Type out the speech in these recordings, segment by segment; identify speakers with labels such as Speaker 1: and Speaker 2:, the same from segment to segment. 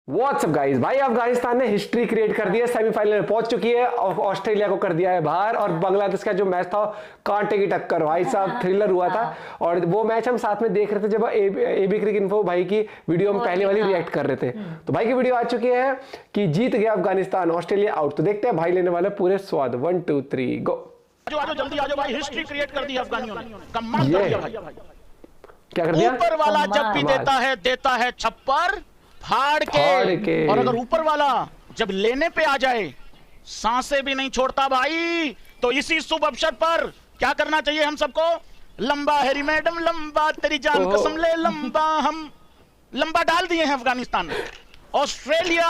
Speaker 1: WhatsApp guys, भाई अफगानिस्तान ने history create कर दी है, सेमीफाइनल में पहुंच चुकी है और ऑस्ट्रेलिया को कर दिया है बाहर। और बांग्लादेश का जो मैच था कांटे की टक्कर, भाई साहब थ्रिलर हुआ था। और वो मैच हम साथ में देख रहे थे जब एबी क्रिक इन्फो भाई की वीडियो में पहले वाली रिएक्ट कर रहे थे। तो भाई की वीडियो आ चुकी है कि जीत गया अफगानिस्तान, ऑस्ट्रेलिया आउट। तो देखते हैं भाई लेने वाले पूरे स्वाद। 1 2 3 गो।
Speaker 2: आजो जल्दी आजो भाई, हिस्ट्री क्रिएट कर दी अफगानियों ने, कमाल कर दिया भाई।
Speaker 1: क्या कर दिया?
Speaker 2: ऊपर वाला जब भी देता है छप्पर फाड़ के। और अगर ऊपर वाला जब लेने पे आ जाए सांसें भी नहीं छोड़ता भाई। तो इसी शुभ अवसर पर क्या करना चाहिए हम सबको? लंबा हैरी मैडम लंबा, तेरी जान कसम ले लंबा। हम लंबा डाल दिए हैं अफगानिस्तान में। ऑस्ट्रेलिया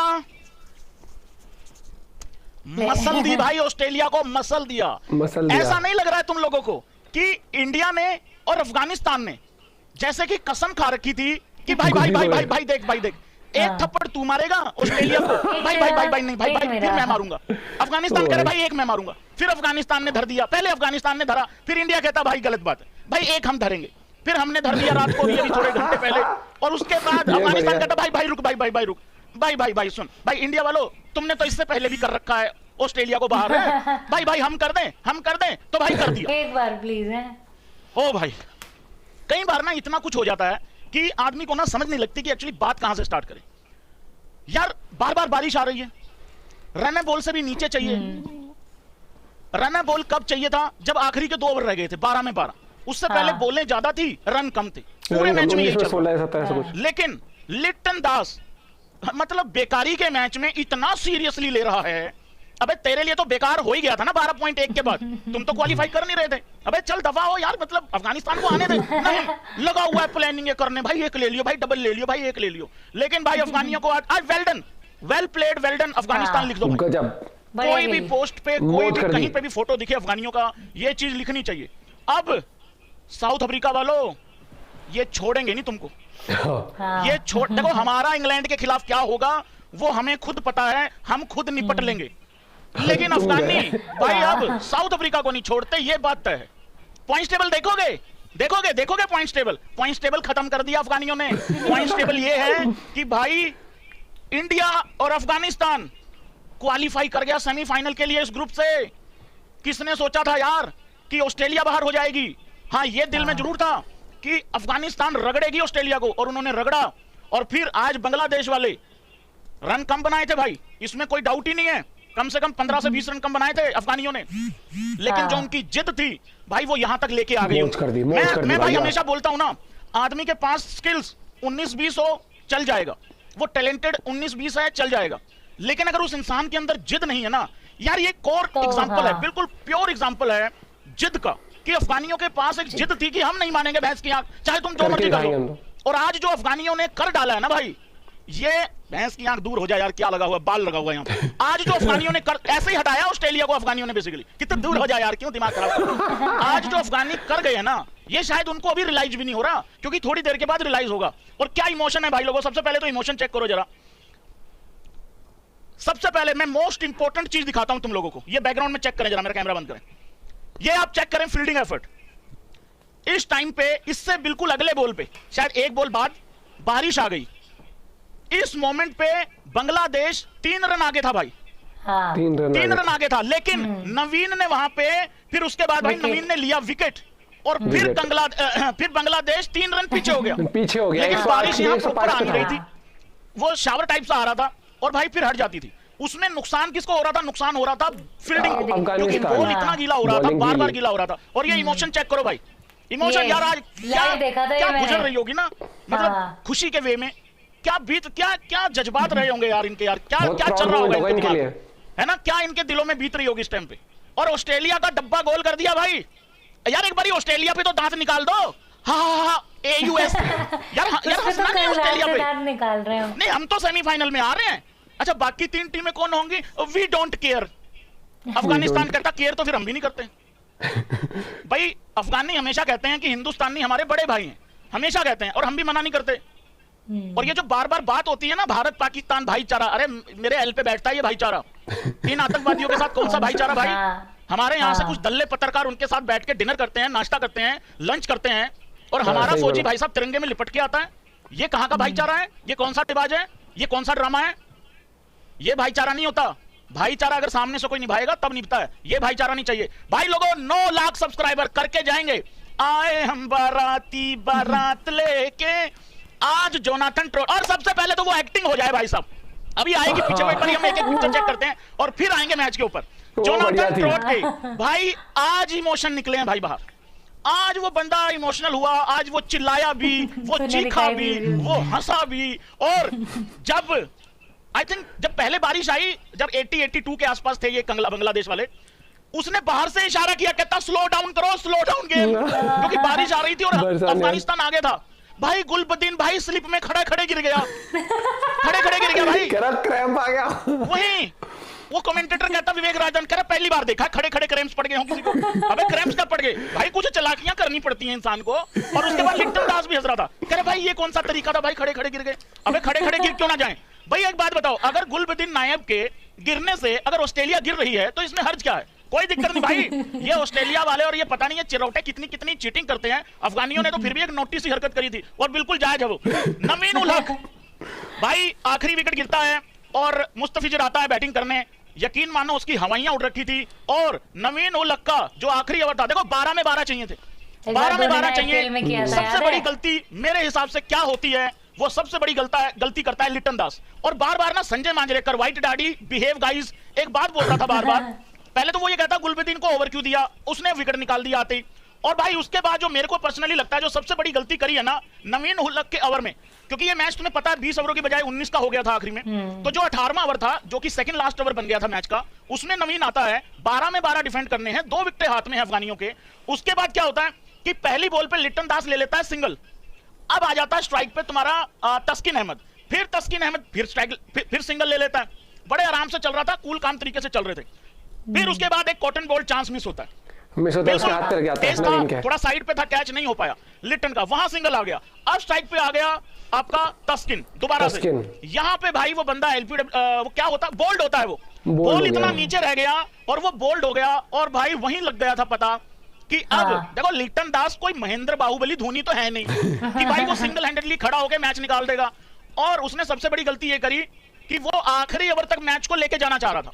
Speaker 2: मसल दी भाई, ऑस्ट्रेलिया को मसल दिया। ऐसा नहीं लग रहा है तुम लोगों को कि इंडिया ने और अफगानिस्तान ने जैसे कि कसम खा रखी थी कि भाई भाई भाई भाई भाई देख भाई देख, एक थप्पड़ तू मारेगा ऑस्ट्रेलिया को, भाई भाई भाई भाई नहीं भाई भाई फिर मैं मारूंगा। अफगानिस्तान कह रहा भाई एक मैं मारूंगा, फिर अफगानिस्तान ने धर दिया। पहले अफगानिस्तान ने धरा, फिर इंडिया कहता भाई गलत बात है, भाई एक हम धरेंगे। फिर हमने धर दिया रात को, ये भी थोड़े घंटे पहले। और उसके बाद अफगानिस्तान कहता भाई भाई रुक, भाई भाई भाई रुक, भाई भाई भाई सुन, भाई इंडिया वालों तुमने तो इससे पहले भी कर रखा है ऑस्ट्रेलिया को बाहर है, भाई भाई हम कर दें तो भाई कर दिया
Speaker 3: एक बार प्लीज है।
Speaker 2: ओ भाई कई बार ना इतना कुछ हो जाता है कि आदमी को ना समझ नहीं लगती कि एक्चुअली बात कहां से स्टार्ट करें। यार बार बार बारिश आ रही है, रन बॉल से भी नीचे चाहिए। रन बॉल कब चाहिए था? जब आखिरी के 2 ओवर रह गए थे 12 में 12। उससे पहले बॉलें ज्यादा थी, रन कम थे, पूरे मैच में यही चल रहा। लेकिन लिटन दास मतलब बेकारी के मैच में इतना सीरियसली ले रहा है। अबे तेरे लिए तो बेकार हो ही गया था ना 12.1 के बाद, तुम तो क्वालिफाई कर नहीं रहे थे। अबे चल दफा हो यार, मतलब अफगानिस्तान को आने दे। नहीं लगा हुआ है प्लानिंग ये करने, भाई एक ले लियो, भाई डबल ले लियो, भाई एक ले लियो। लेकिन भाई अफगानियों को आज well done, well played, well done Afghanistan लिख दो। कोई भी पोस्ट पे, कोई भी कहीं पे भी फोटो दिखे अफगानियों का, ये चीज लिखनी चाहिए। अब साउथ अफ्रीका वालों ये छोड़ेंगे नहीं तुमको। ये छोड़ देखो, हमारा इंग्लैंड के खिलाफ क्या होगा वो हमें खुद पता है, हम खुद निपट लेंगे। लेकिन अफगानी भाई अब साउथ अफ्रीका को नहीं छोड़ते, ये बात तय है। पॉइंट्स टेबल देखोगे पॉइंट्स टेबल खत्म कर दिया अफगानियों ने। पॉइंट्स टेबल ये है कि भाई इंडिया और अफगानिस्तान क्वालिफाई कर गया सेमीफाइनल के लिए इस ग्रुप से। किसने सोचा था यार कि ऑस्ट्रेलिया बाहर हो जाएगी? हाँ ये दिल में जरूर था कि अफगानिस्तान रगड़ेगी ऑस्ट्रेलिया को, और उन्होंने रगड़ा। और फिर आज बांग्लादेश वाले रन कम बनाए थे भाई, इसमें कोई डाउट ही नहीं है। कम से कम 15 से 20 रन कम बनाए थे अफगानियों ने। लेकिन जो उनकी जिद थी भाई वो यहां तक लेके आ गई। मैं भाई हमेशा बोलता हूं ना, आदमी के पास स्किल्स 19-20 हो चल जाएगा, वो टैलेंटेड 19-20 है चल जाएगा। लेकिन अगर उस इंसान के अंदर जिद नहीं है ना यार, ये कोर एग्जांपल है, बिल्कुल प्योर एग्जांपल है जिद का, कि अफगानियों के पास एक जिद थी कि हम नहीं मानेंगे भैंस की आंख, चाहे तुम जो मर्जी करो। और आज जो अफगानियों ने कर डाला है ना भाई, ये भैंस की आंख दूर हो जाए यार, क्या लगा हुआ है, बाल लगा हुआ है यहाँ पे। आज जो अफगानियों ने कर ऐसे ही हटाया ऑस्ट्रेलिया को, अफगानियों ने बेसिकली, कितना दूर हो जाए यार, क्यों दिमाग खराब। आज जो अफगानी कर गए हैं ना, ये शायद उनको अभी रियलाइज भी नहीं हो रहा, क्योंकि थोड़ी देर के बाद रियलाइज होगा। और क्या इमोशन है भाई लोगों, सबसे पहले तो इमोशन चेक करो जरा। सबसे पहले मैं मोस्ट इंपॉर्टेंट चीज दिखाता हूं तुम लोगों को, ये बैकग्राउंड में चेक करें जरा, मेरा कैमरा बंद करें। ये आप चेक करें फील्डिंग एफर्ट इस टाइम पे, इससे बिल्कुल अगले बॉल पे, शायद एक बॉल बाद बारिश आ गई। इस मोमेंट पे बांग्लादेश 3 रन आगे था भाई, 3 रन आगे था। लेकिन नवीन ने वहां पे, फिर उसके बाद भाई नवीन ने लिया विकेट, और फिर बांग्लादेश 3 रन पीछे हो गया। लेकिन बारिश यहाँ ऊपर आ नहीं रही थी, वो शावर टाइप से आ रहा था, और भाई फिर हट जाती थी। उसमें नुकसान किसको हो रहा था? नुकसान हो रहा था फील्डिंग को, क्योंकि बॉल इतना गीला हो रहा था, बार बार गीला हो रहा था। और ये इमोशन चेक करो भाई, इमोशन यार आज क्या गुजर रही होगी ना, मतलब खुशी के वे में क्या जज्बात रहे होंगे यार इनके, यार क्या चल रहा होगा इनके दिमाग में, है ना, क्या इनके दिलों में बीत रही होगी इस टाइम पे। और ऑस्ट्रेलिया का डब्बा गोल कर दिया भाई। यार एक बारी ऑस्ट्रेलिया पे तो दांत निकाल दो। हाँ AUS यार हंसना नहीं ऑस्ट्रेलिया पे,
Speaker 3: दांत निकाल रहे हो।
Speaker 2: नहीं हम तो सेमीफाइनल में आ रहे हैं। अच्छा बाकी 3 टीमें कौन होंगी? We don't care. अफगानिस्तान कहता केयर तो फिर हम भी नहीं करते। भाई अफगानी हमेशा कहते हैं कि हिंदुस्तानी हमारे बड़े भाई हैं, हमेशा कहते हैं, और हम भी मना नहीं करते। और ये जो बार बार बात होती है ना, भारत पाकिस्तान भाईचारा, अरे मेरे एल पे बैठता है ये भाईचारा। इन आतंकवादियों के साथ कौन सा भाईचारा भाई? हमारे यहाँ से कुछ दल्ले पत्रकार उनके साथ बैठ के डिनर करते हैं, नाश्ता करते हैं, लंच करते हैं, और हमारा फौजी भाई साहब तिरंगे में लिपट के आता है। ये कहां का भाईचारा है? ये कौन सा रिवाज है? ये कौन सा ड्रामा है? ये भाईचारा नहीं होता। भाईचारा अगर सामने से कोई निभाएगा तब निभता है, ये भाईचारा नहीं चाहिए भाई। लोगों 9 लाख सब्सक्राइबर करके जाएंगे। आए हम बाराती बारात लेके, आज जोनाथन ट्रोट, और सबसे पहले तो वो एक्टिंग हो जाए भाई साहब। अभी आएगी पीछे, एक बार हम एक एक पिक्चर चेक करते हैं और फिर आएंगे मैच के ऊपर। जोनाथन ट्रोट के भाई आज इमोशन निकले हैं भाई बाहर। आज वो बंदा इमोशनल हुआ, आज वो चिल्लाया भी, वो चीखा भी, वो हंसा भी। और जब आई थिंक जब पहले बारिश आई, जब 80-82 के आसपास थे ये बांग्लादेश वाले, उसने बाहर से इशारा किया, कहता स्लो डाउन करो, स्लो डाउन गेम, क्योंकि बारिश आ रही थी और अफगानिस्तान आगे था। भाई गुलबदीन भाई स्लिप में खड़े खड़े गिर गया, खड़े खड़े गिर गया भाई,
Speaker 1: क्रैम्प आ गया।
Speaker 2: वही वो कमेंटेटर कहता विवेक राजन, कह रहा पहली बार देखा खड़े खड़े क्रैम्प्स पड़ गए हों किसी को। अबे क्रैम्प्स कब पड़ गए भाई? कुछ चालाकियां करनी पड़ती हैं इंसान को। और उसके बाद लिप्टन दास भी हंस रहा था, कह रहे भाई ये कौन सा तरीका था भाई, खड़े खड़े गिर गए। अबे खड़े खड़े गिर क्यों ना जाए भाई? एक बात बताओ, अगर गुलबदीन नायब के गिरने से अगर ऑस्ट्रेलिया गिर रही है तो इसमें हर्ज क्या है? कोई दिक्कत नहीं भाई। ये ऑस्ट्रेलिया वाले और ये पता नहीं है चिरौटे कितनी कितनी चीटिंग करते हैं। अफगानियों ने तो फिर भी एक नोटिस की हरकत करी थी और बिल्कुल जायज है वो। नवीन उल हक भाई आखिरी विकेट गिरता है और मुस्तफिजर आता है बैटिंग करने, यकीन मानो उसकी हवाइयां उड़ रखी थी। और नवीन उल हक का जो आखिरी ओवर था, देखो 12 में 12 चाहिए थे, 12 में 12 चाहिए। सबसे बड़ी गलती मेरे हिसाब से क्या होती है, वो सबसे बड़ी गलती करता है लिटन दास। और बार बार ना Sanjay Manjrekar, white daddy behave guys, एक बात बोलता था बार बार। पहले तो वो ये कहता गुलबदीन को ओवर क्यों दिया, उसने विकेट निकाल दिया आते ही। और भाई उसके बाद जो मेरे को पर्सनली लगता है जो सबसे बड़ी गलती करी है ना नवीन उल हक के ओवर में, क्योंकि ये मैच तुम्हें पता है 20 ओवरों की बजाय 19 का हो गया था आखिरी में। तो जो 18वां ओवर था, जो कि सेकंड लास्ट ओवर बन गया था मैच का, उसमें नवीन आता है, 12 में 12 डिफेंड करने हैं, 2 विकेटें हाथ में है अफगानियों के। उसके बाद क्या होता है कि पहली बॉल पे लिटन दास ले लेता है सिंगल। अब आ जाता है स्ट्राइक पे तुम्हारा तस्किन अहमद, फिर तस्किन अहमद फिर स्ट्राइक, फिर सिंगल ले लेता है। बड़े आराम से चल रहा था, कूल काम तरीके से चल रहे थे। फिर उसके बाद एक कॉटन बॉल चांस मिस होता है,
Speaker 1: उसके हाथ पे गया था, नवीन के
Speaker 2: थोड़ा साइड पे था, कैच नहीं हो पाया लिटन का, वहां सिंगल आ गया। अब स्ट्राइक पे आ गया आपका तस्किन दोबारा से। यहां पे भाई वो बंदा वो क्या होता है, बोल्ड होता है, वो बॉल इतना नीचे रह गया और वो बोल्ड हो गया। और भाई वहीं लग गया था पता कि अब देखो लिटन दास कोई महेंद्र बाहुबली धोनी तो है नहीं कि भाई वो सिंगल हैंडेडली खड़ा होकर मैच निकाल देगा। और उसने सबसे बड़ी गलती ये करी कि वो आखिरी ओवर तक मैच को लेके जाना चाह रहा था।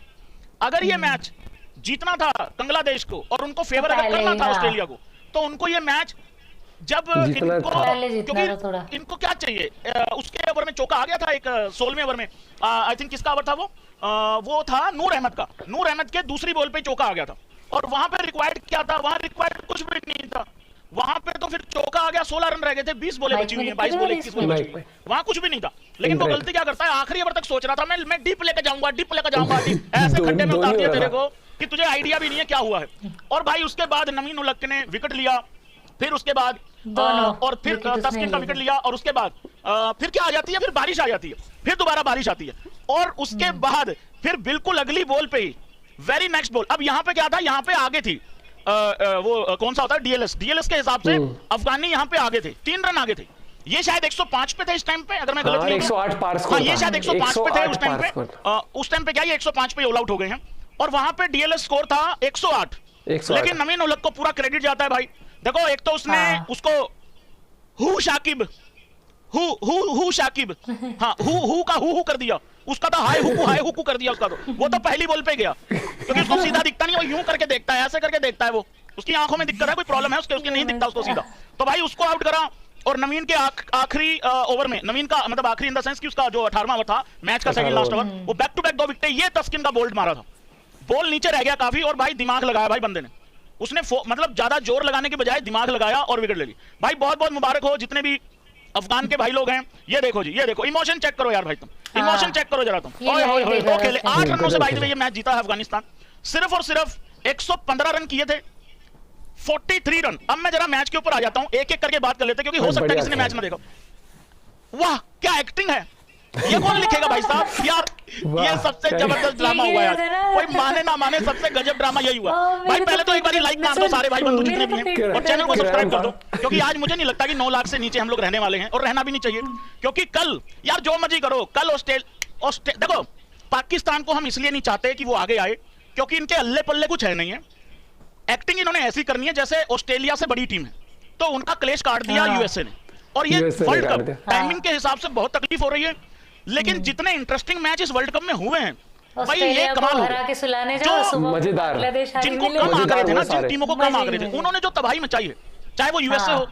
Speaker 2: अगर ये मैच जीतना था बांग्लादेश को और उनको फेवर अगर करना था ऑस्ट्रेलिया को, तो उनको ये मैच जब इनको क्या चाहिए, उसके ओवर में चौका आ गया था एक 16वें ओवर में, आई थिंक किसका ओवर था वो था नूर अहमद का। नूर अहमद के दूसरी बॉल पे चौका आ गया था और वहां पे रिक्वायर्ड क्या था, वहां रिक्वायर्ड कुछ भी नहीं था। वहां पे तो फिर चौका आ गया, 16 रन रह गए थे, 20 बॉलें बची हुई हैं, 22 बॉलें 21 बॉलें बची हुई हैं, वहां कुछ भी नहीं था। लेकिन वो गलती क्या करता है, आखिरी ओवर तक सोच रहा था मैं डीप लेके जाऊंगा, डीप लेके जाऊंगा, ऐसे खड्डे में उतार दिया तेरे को कि तुझे आइडिया भी नहीं है क्या हुआ है। और भाई उसके बाद नवीन उल हक ने विकेट लिया, फिर उसके बाद और फिर तस्किन का विकेट लिया। और उसके बाद फिर क्या आ जाती है, फिर बारिश आ जाती है, फिर दोबारा बारिश आती है। और उसके बाद फिर बिल्कुल अगली बॉल पे ही वेरी नेक्स्ट बॉल, अब यहाँ पे क्या था, यहाँ पे आगे थी वो कौन सा होता है डीएलएस के हिसाब से अफगानी यहाँ पे आगे थे, 3 रन आगे थे। ये शायद 105 पे थे इस टाइम पे, अगर मैं गलत नहीं हूं।
Speaker 1: 108 पार स्कोर,
Speaker 2: ये शायद 105 पे थे उस टाइम पे। उस टाइम पे क्या ये 105 पे ऑल आउट हो गए हैं और वहां पे डीएलएस स्कोर था 108। लेकिन नवीन उल हक को पूरा क्रेडिट जाता है भाई। देखो एक तो उसने उसको हु शाकिब हाँ हु का हु कर दिया, उसका था हाय हुकू कर दिया उसका। तो वो तो पहली बॉल पे गया क्योंकि उसको सीधा दिखता नहीं, वो यूं करके देखता है, ऐसे करके देखता है, वो उसकी आंखों में दिक्कत है, कोई प्रॉब्लम है उसके नहीं दिखता उसको सीधा। तो भाई उसको आउट करा। और नवीन के आखिरी ओवर में, नवीन का मतलब आखिरी इन द सेंस कि उसका जो 18वां ओवर था मैच का सेकंड लास्ट ओवर, वो बैक टू बैक 2 विकेट, ये तस्किन का बोल्ड मारा था, बॉल नीचे रह गया काफी और भाई दिमाग लगाया भाई बंदे ने, उसने मतलब ज्यादा जोर लगाने के बजाय दिमाग लगाया और विकेट ले ली। भाई बहुत बहुत मुबारक हो जितने भी अफगान के भाई लोग हैं। ये देखो जी, ये देखो इमोशन चेक करो यार भाई, तुम इमोशन चेक करो जरा तुम। वो खेले 8 रनों से भाई ये मैच जीता है अफगानिस्तान, सिर्फ और सिर्फ 115 रन किए थे, 43 रन। अब मैं जरा मैच के ऊपर आ जाता हूं, एक एक करके बात कर लेते हैं क्योंकि हो सकता है किसी ने मैच में देखा। वाह क्या एक्टिंग है, ये कौन लिखेगा भाई साहब यार, ये सबसे जबरदस्त ड्रामा हुआ यार, कोई माने ना माने सबसे गजब ड्रामा यही हुआ। भाई पहले तो एक बार लाइक मार दो सारे भाई बंधु जितने भी हैं और चैनल को सब्सक्राइब कर दो, क्योंकि आज मुझे नहीं लगता कि 9 लाख से नीचे हम लोग रहने वाले हैं और रहना भी नहीं चाहिए। क्योंकि कल यार जो मर्जी करो, कल देखो पाकिस्तान को हम इसलिए नहीं चाहते कि वो आगे आए क्योंकि इनके अल्ले पल्ले कुछ है नहीं है। एक्टिंग इन्होंने ऐसी करनी है जैसे ऑस्ट्रेलिया से बड़ी टीम है, तो उनका क्लेश काट दिया यूएसए ने। और ये वर्ल्ड कप टाइमिंग के हिसाब से बहुत तकलीफ हो रही है। लेकिन जितने इंटरेस्टिंग मैच इस वर्ल्ड कप में हुए हैं भाई, ये
Speaker 3: ऑस्ट्रेलिया
Speaker 2: कमाल
Speaker 3: को
Speaker 2: हो
Speaker 3: हरा
Speaker 2: गया।
Speaker 3: के सुलाने
Speaker 2: जो
Speaker 3: जाओ, सुबह
Speaker 1: मजेदार,
Speaker 3: बांग्लादेश हारी
Speaker 2: जिनको
Speaker 3: मिले।
Speaker 2: कम आ गए थे ना,
Speaker 1: मजेदार
Speaker 2: जिन टीमों को कम आ गए थे,
Speaker 3: मजे।
Speaker 2: उन्होंने जो तबाही मचाई है, चाहे वो यूएसए
Speaker 3: हाँ।
Speaker 2: हो,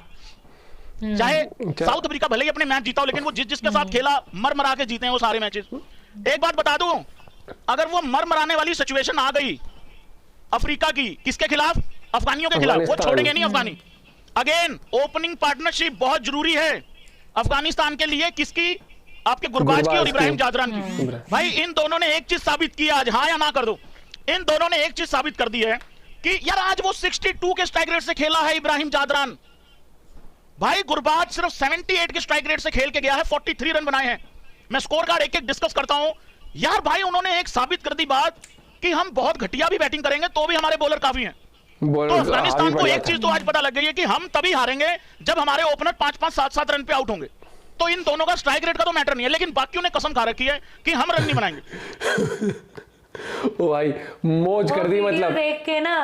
Speaker 2: चाहे साउथ अफ्रीका भले ही अपने मैच जीता हो, लेकिन वो जिसके साथ खेला मर मरा के जीते हैं वो सारे मैचेस। एक बात बता दूं, अगर वो मर मराने वाली सिचुएशन आ गई अफ्रीका की, किसके खिलाफ? अफगानियों के खिलाफ, वो
Speaker 1: अफगानिस्तान।
Speaker 2: छोड़ेंगे नहीं अफगानी। अगेन ओपनिंग पार्टनरशिप बहुत जरूरी है अफगानिस्तान के लिए, किसकी? आपके गुरबाज की और
Speaker 1: गुरबाज
Speaker 2: इब्राहिम
Speaker 1: की।
Speaker 2: जादरान की। भाई इन दोनों ने एक चीज साबित की आज, हाँ या ना कर दो, इन दोनों ने एक चीज साबित कर दी है कि यार आज वो 62 के स्ट्राइक रेट से खेला है इब्राहिम जादरान, भाई गुरबाज सिर्फ 78 के स्ट्राइक रेट से खेल के गया है, 43 रन बनाए हैं। मैं स्कोर कार्ड एक एक डिस्कस करता हूं यार, भाई उन्होंने एक साबित कर दी बात कि हम बहुत घटिया भी बैटिंग करेंगे तो भी हमारे बॉलर काफी हैं। तो अफगानिस्तान को एक चीज तो आज पता लग गई है कि हम तभी हारेंगे जब हमारे ओपनर 5-5, 7-7 रन पे आउट होंगे। तो इन दोनों का स्ट्राइक रेट का तो मैटर नहीं है, लेकिन बाकियों ने कसम खा रखी है कि हम रन नहीं बनाएंगे।
Speaker 1: ओ भाई मौज कर दी,
Speaker 3: वो वीडियो
Speaker 1: मतलब
Speaker 3: देख के ना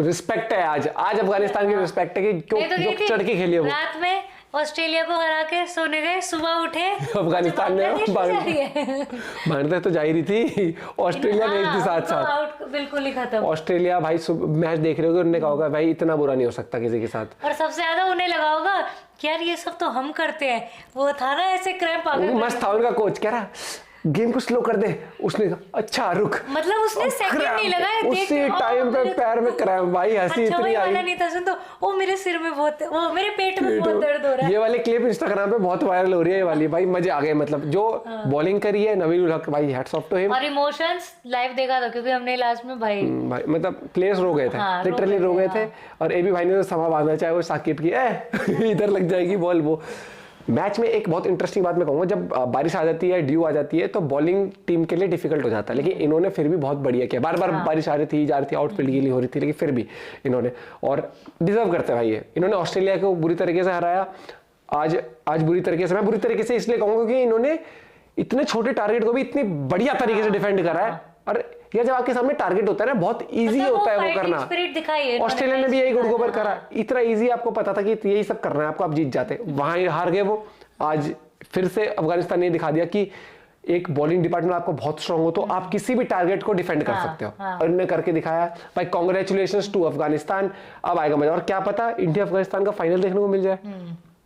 Speaker 1: रिस्पेक्ट है आज अफगानिस्तान की रिस्पेक्ट है कि क्यों
Speaker 3: मैं तो गई थी,
Speaker 1: चढ़ के खेली है वो।
Speaker 3: रात में ऑस्ट्रेलिया को हरा के सोने गए, सुबह उठे
Speaker 1: अफगानिस्तान ने भारत तो जा ही रही थी, ऑस्ट्रेलिया गई थी साथ साथ।
Speaker 3: आउट बिल्कुल ही खत्म।
Speaker 1: ऑस्ट्रेलिया भाई मैच देख रहे होगे, उन्होंने कहा होगा भाई इतना बुरा नहीं हो सकता किसी के साथ।
Speaker 3: और सबसे ज्यादा उन्हें लगा होगा कि यार ये सब तो हम करते हैं, वो था ना ऐसे क्रैम्प आ गए।
Speaker 1: मस्त था उनका कोच, कह रहा गेम को स्लो कर दे, उसने कहा अच्छा रुक,
Speaker 3: मतलब उसने सेकंड नहीं लगाया,
Speaker 1: उसी टाइम पे पैर में क्रैम्प, भाई हंसी
Speaker 3: अच्छा
Speaker 1: इतनी
Speaker 3: वही वाला
Speaker 1: आई।
Speaker 3: नहीं था, सुन तो वो मेरे सिर में बहुत, वो मेरे पेट में बहुत दर्द हो रहा है।
Speaker 1: ये वाली क्लिप इंस्टाग्राम पे बहुत वायरल हो रही है, ये वाली भाई मजे आ गए, मतलब जो बॉलिंग करी है नवीन उल हक, भाई हैट्स ऑफ टू हिम।
Speaker 3: और इमोशंस लाइव देखा था क्योंकि हमने लास्ट में भाई
Speaker 1: भाई मतलब प्लेयर्स रो गए थे,
Speaker 3: हाँ, रो
Speaker 1: लिटरली
Speaker 3: गए
Speaker 1: रो
Speaker 3: थे,
Speaker 1: गए थे। और एबी भाई ने तो समा बांधा, चाहे वो साकिब की इधर लग जाएगी बॉल। वो मैच में एक बहुत इंटरेस्टिंग बात मैं कहूँगा, जब बारिश आ जाती है, ड्यू आ जाती है, तो बॉलिंग टीम के लिए डिफिकल्ट हो जाता है, लेकिन इन्होंने फिर भी बहुत बढ़िया किया। बार बार बारिश आ रही थी, जा रही थी, आउटफील्ड गीली हो रही थी, लेकिन फिर भी इन्होंने, और डिजर्व करते हैं भाई ये, इन्होंने ऑस्ट्रेलिया को बुरी तरीके से हराया। आज बुरी तरीके से, मैं बुरी तरीके से इसलिए कहूँगा क्योंकि इन्होंने इतने छोटे टारगेट को भी इतनी बढ़िया तरीके से डिफेंड करा है। और ये जब आपके सामने टारगेट होता है ना, बहुत इजी होता है वो करना।
Speaker 3: स्पिरिट दिखाई है
Speaker 1: ऑस्ट्रेलिया ने भी यही गुड़ गोबर करा, इतना इजी, आपको पता था कि यही सब करना है आपको, आप जीत जाते, वहां हार गए वो। आज फिर से अफगानिस्तान ने दिखा दिया कि एक बॉलिंग डिपार्टमेंट आपको बहुत स्ट्रांग हो तो आप किसी भी टारगेट को डिफेंड कर सकते हो, और इन्होंने करके दिखाया। भाई कांग्रेचुलेशंस टू अफगानिस्तान। अब आएगा मजा, और क्या पता इंडिया अफगानिस्तान का फाइनल देखने को मिल जाए,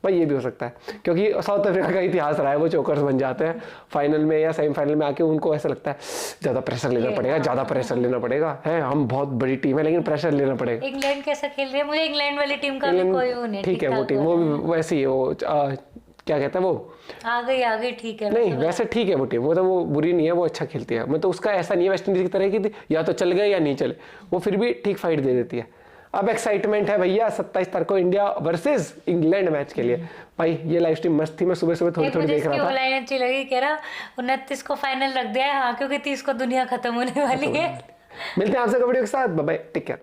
Speaker 1: भाई ये भी हो सकता है, क्योंकि साउथ अफ्रीका का इतिहास रहा है, वो चोकर्स बन जाते हैं फाइनल में या सेमीफाइनल में आके, उनको ऐसा लगता है ज्यादा प्रेशर लेना पड़ेगा, ज्यादा प्रेशर लेना पड़ेगा, है हम बहुत बड़ी टीम है लेकिन प्रेशर लेना पड़ेगा।
Speaker 3: इंग्लैंड कैसा खेल रही है, मुझे इंग्लैंड वाली टीम का भी कोई वो नहीं,
Speaker 1: ठीक है, वो टीम वो वैसी है, वो क्या कहता है वो,
Speaker 3: आ गई ठीक है।
Speaker 1: नहीं वैसे ठीक है वो टीम, वो तो वो बुरी नहीं है, वो अच्छा खेलती है, मतलब उसका ऐसा नहीं है वेस्ट इंडीज की तरह की या तो चल गए या नहीं चले, वो फिर भी ठीक फाइट दे देती है। अब एक्साइटमेंट है भैया 27 तारीख को इंडिया वर्सेस इंग्लैंड मैच के लिए। भाई ये लाइव स्ट्रीम मस्त थी, मैं सुबह सुबह थोड़ी थोड़ी देख रहा था।
Speaker 3: लाइन अच्छी लगी, कह रहा 29 को फाइनल रख दिया है, हाँ क्योंकि 30 को दुनिया खत्म होने वाली है।
Speaker 1: मिलते हैं आपसे वीडियो के साथ, बाय बाय, टेक केयर।